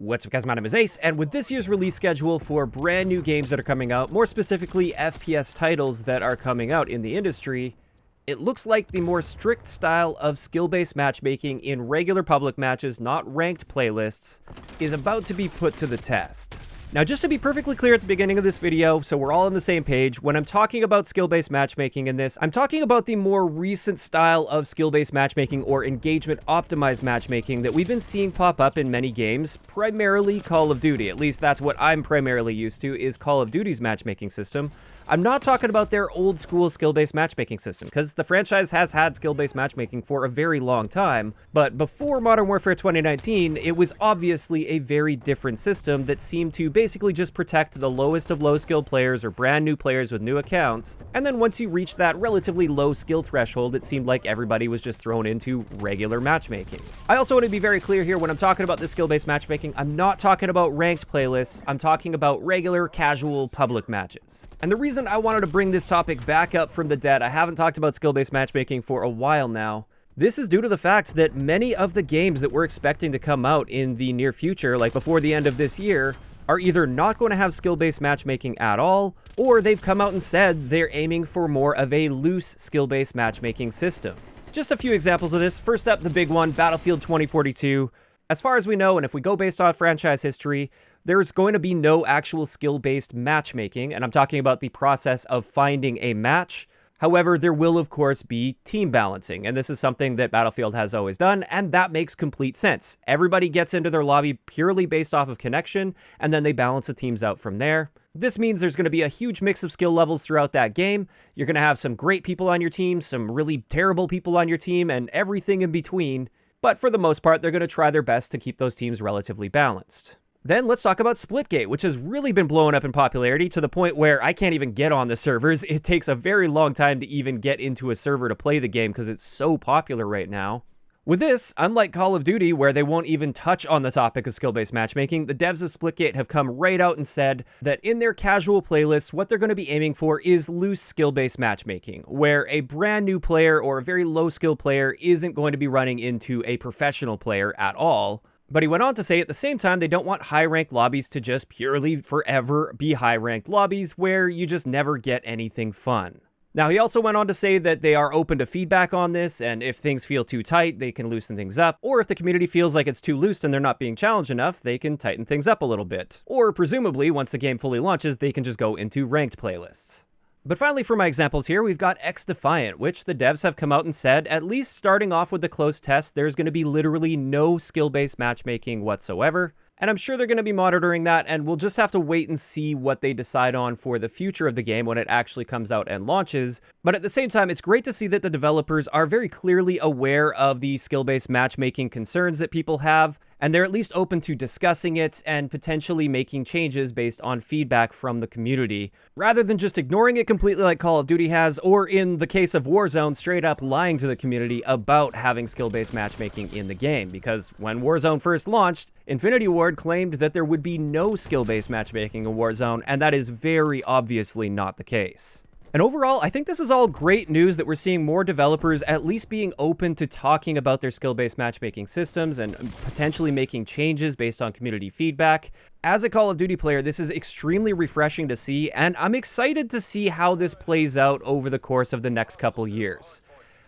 What's up guys, my name is Ace, and with this year's release schedule for brand new games that are coming out, more specifically FPS titles that are coming out in the industry, it looks like the more strict style of skill-based matchmaking in regular public matches, not ranked playlists, is about to be put to the test. Now, just to be perfectly clear at the beginning of this video, so we're all on the same page, when I'm talking about skill-based matchmaking in this, I'm talking about the more recent style of skill-based matchmaking or engagement-optimized matchmaking that we've been seeing pop up in many games, primarily Call of Duty. At least that's what I'm primarily used to, is Call of Duty's matchmaking system. I'm not talking about their old school skill-based matchmaking system, because the franchise has had skill-based matchmaking for a very long time, but before Modern Warfare 2019, it was obviously a very different system that seemed to basically just protect the lowest of low-skill players or brand new players with new accounts, and then once you reached that relatively low skill threshold, it seemed like everybody was just thrown into regular matchmaking. I also want to be very clear here, when I'm talking about this skill-based matchmaking, I'm not talking about ranked playlists, I'm talking about regular, casual, public matches. And the reason I wanted to bring this topic back up from the dead, I haven't talked about skill-based matchmaking for a while now. This is due to the fact that many of the games that we're expecting to come out in the near future, like before the end of this year, are either not going to have skill-based matchmaking at all, or they've come out and said they're aiming for more of a loose skill-based matchmaking system. Just a few examples of this. First up, the big one, Battlefield 2042. As far as we know, and if we go based on franchise history, there's going to be no actual skill-based matchmaking, and I'm talking about the process of finding a match. However, there will of course be team balancing, and this is something that Battlefield has always done, and that makes complete sense. Everybody gets into their lobby purely based off of connection, and then they balance the teams out from there. This means there's going to be a huge mix of skill levels throughout that game. You're going to have some great people on your team, some really terrible people on your team, and everything in between. But for the most part, they're going to try their best to keep those teams relatively balanced. Then let's talk about Splitgate, which has really been blowing up in popularity to the point where I can't even get on the servers. It takes a very long time to even get into a server to play the game because it's so popular right now. With this, unlike Call of Duty, where they won't even touch on the topic of skill-based matchmaking, the devs of Splitgate have come right out and said that in their casual playlists, what they're going to be aiming for is loose skill-based matchmaking, where a brand new player or a very low-skill player isn't going to be running into a professional player at all. But he went on to say at the same time they don't want high-ranked lobbies to just purely forever be high-ranked lobbies where you just never get anything fun. Now, he also went on to say that they are open to feedback on this, and if things feel too tight, they can loosen things up, or if the community feels like it's too loose and they're not being challenged enough, they can tighten things up a little bit. Or, presumably, once the game fully launches, they can just go into ranked playlists. But finally, for my examples here, we've got XDefiant, which the devs have come out and said, at least starting off with the closed test, there's going to be literally no skill-based matchmaking whatsoever. And I'm sure they're going to be monitoring that, and we'll just have to wait and see what they decide on for the future of the game when it actually comes out and launches. But at the same time, it's great to see that the developers are very clearly aware of the skill-based matchmaking concerns that people have, and they're at least open to discussing it and potentially making changes based on feedback from the community, rather than just ignoring it completely like Call of Duty has, or in the case of Warzone, straight up lying to the community about having skill-based matchmaking in the game. Because when Warzone first launched, Infinity Ward claimed that there would be no skill-based matchmaking in Warzone, and that is very obviously not the case. And overall, I think this is all great news that we're seeing more developers at least being open to talking about their skill-based matchmaking systems and potentially making changes based on community feedback. As a Call of Duty player, this is extremely refreshing to see, and I'm excited to see how this plays out over the course of the next couple years.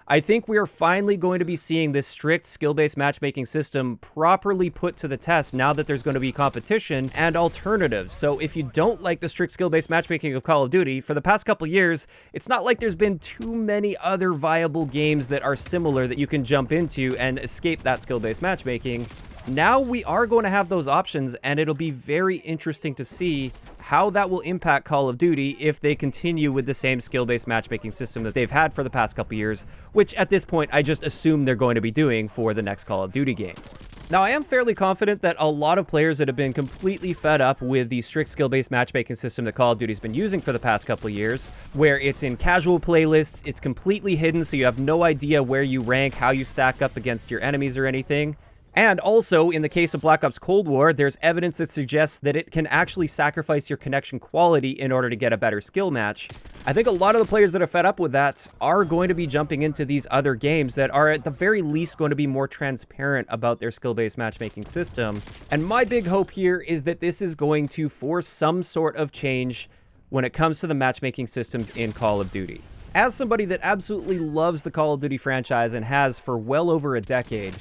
I think we are finally going to be seeing this strict skill-based matchmaking system properly put to the test now that there's going to be competition and alternatives. So if you don't like the strict skill-based matchmaking of Call of Duty, for the past couple years, it's not like there's been too many other viable games that are similar that you can jump into and escape that skill-based matchmaking. Now we are going to have those options, and it'll be very interesting to see how that will impact Call of Duty if they continue with the same skill-based matchmaking system that they've had for the past couple years, which at this point I just assume they're going to be doing for the next Call of Duty game. Now, I am fairly confident that a lot of players that have been completely fed up with the strict skill-based matchmaking system that Call of Duty's been using for the past couple of years, where it's in casual playlists, it's completely hidden so you have no idea where you rank, how you stack up against your enemies or anything. And also, in the case of Black Ops Cold War, there's evidence that suggests that it can actually sacrifice your connection quality in order to get a better skill match. I think a lot of the players that are fed up with that are going to be jumping into these other games that are at the very least going to be more transparent about their skill-based matchmaking system. And my big hope here is that this is going to force some sort of change when it comes to the matchmaking systems in Call of Duty. As somebody that absolutely loves the Call of Duty franchise and has for well over a decade,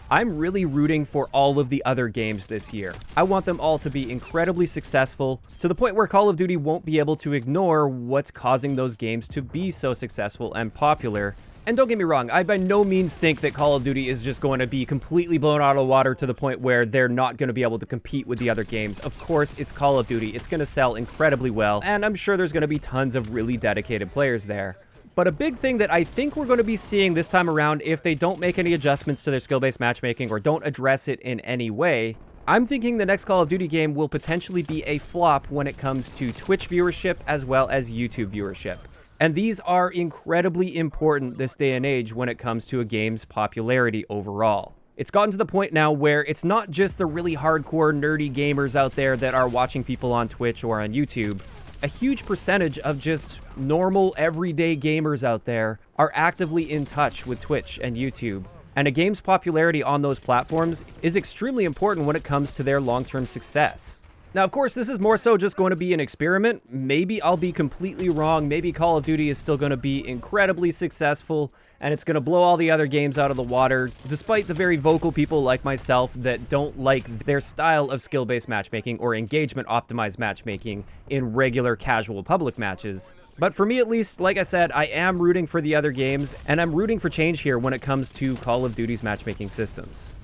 I'm really rooting for all of the other games this year. I want them all to be incredibly successful, to the point where Call of Duty won't be able to ignore what's causing those games to be so successful and popular. And don't get me wrong, I by no means think that Call of Duty is just going to be completely blown out of the water to the point where they're not going to be able to compete with the other games. Of course, it's Call of Duty. It's going to sell incredibly well, and I'm sure there's going to be tons of really dedicated players there. But a big thing that I think we're going to be seeing this time around, if they don't make any adjustments to their skill-based matchmaking or don't address it in any way, I'm thinking the next Call of Duty game will potentially be a flop when it comes to Twitch viewership as well as YouTube viewership. And these are incredibly important this day and age when it comes to a game's popularity overall. It's gotten to the point now where it's not just the really hardcore, nerdy gamers out there that are watching people on Twitch or on YouTube. A huge percentage of just normal, everyday gamers out there are actively in touch with Twitch and YouTube. And a game's popularity on those platforms is extremely important when it comes to their long-term success. Now, of course, this is more so just going to be an experiment. Maybe I'll be completely wrong. Maybe Call of Duty is still going to be incredibly successful, and it's going to blow all the other games out of the water, despite the very vocal people like myself that don't like their style of skill-based matchmaking or engagement-optimized matchmaking in regular casual public matches. But for me at least, like I said, I am rooting for the other games, and I'm rooting for change here when it comes to Call of Duty's matchmaking systems.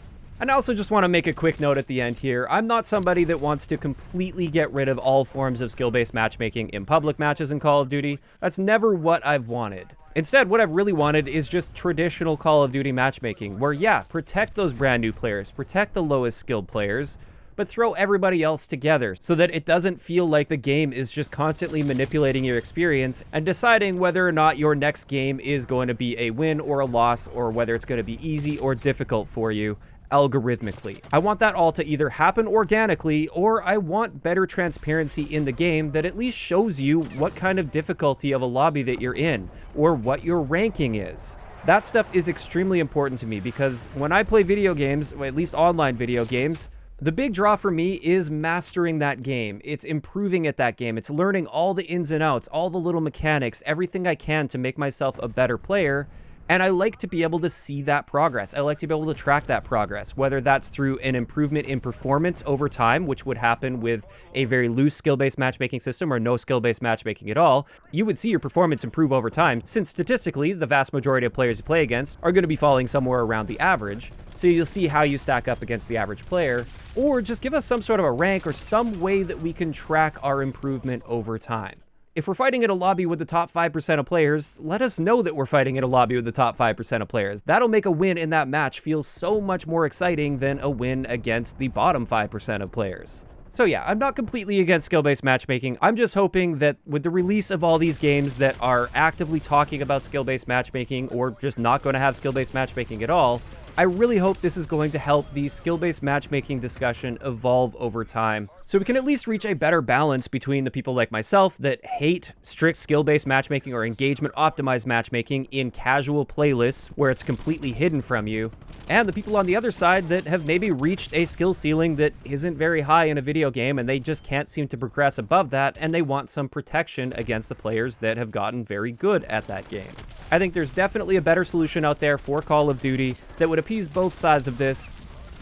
And I also just want to make a quick note at the end here. I'm not somebody that wants to completely get rid of all forms of skill-based matchmaking in public matches in Call of Duty. That's never what I've wanted. Instead, what I've really wanted is just traditional Call of Duty matchmaking, where yeah, protect those brand new players, protect the lowest skilled players, but throw everybody else together so that it doesn't feel like the game is just constantly manipulating your experience and deciding whether or not your next game is going to be a win or a loss, or whether it's going to be easy or difficult for you algorithmically. I want that all to either happen organically, or I want better transparency in the game that at least shows you what kind of difficulty of a lobby that you're in, or what your ranking is. That stuff is extremely important to me because when I play video games, or at least online video games, the big draw for me is mastering that game. It's improving at that game. It's learning all the ins and outs, all the little mechanics, everything I can to make myself a better player. And I like to be able to see that progress. I like to be able to track that progress, whether that's through an improvement in performance over time, which would happen with a very loose skill-based matchmaking system or no skill-based matchmaking at all. You would see your performance improve over time, since statistically, the vast majority of players you play against are going to be falling somewhere around the average. So you'll see how you stack up against the average player, or just give us some sort of a rank or some way that we can track our improvement over time. If we're fighting in a lobby with the top 5% of players, let us know that we're fighting in a lobby with the top 5% of players. That'll make a win in that match feel so much more exciting than a win against the bottom 5% of players. So yeah, I'm not completely against skill-based matchmaking. I'm just hoping that with the release of all these games that are actively talking about skill-based matchmaking or just not going to have skill-based matchmaking at all, I really hope this is going to help the skill-based matchmaking discussion evolve over time, so we can at least reach a better balance between the people like myself that hate strict skill-based matchmaking or engagement-optimized matchmaking in casual playlists where it's completely hidden from you, and the people on the other side that have maybe reached a skill ceiling that isn't very high in a video game and they just can't seem to progress above that, and they want some protection against the players that have gotten very good at that game. I think there's definitely a better solution out there for Call of Duty that would appease both sides of this,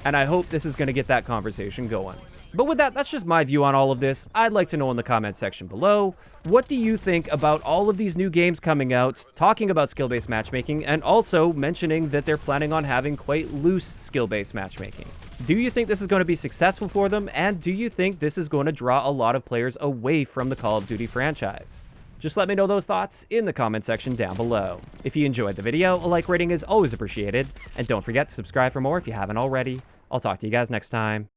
and I hope this is going to get that conversation going. But with that, that's just my view on all of this. I'd like to know in the comment section below, what do you think about all of these new games coming out, talking about skill-based matchmaking, and also mentioning that they're planning on having quite loose skill-based matchmaking? Do you think this is going to be successful for them, and do you think this is going to draw a lot of players away from the Call of Duty franchise? Just let me know those thoughts in the comment section down below. If you enjoyed the video, a like rating is always appreciated, and don't forget to subscribe for more if you haven't already. I'll talk to you guys next time.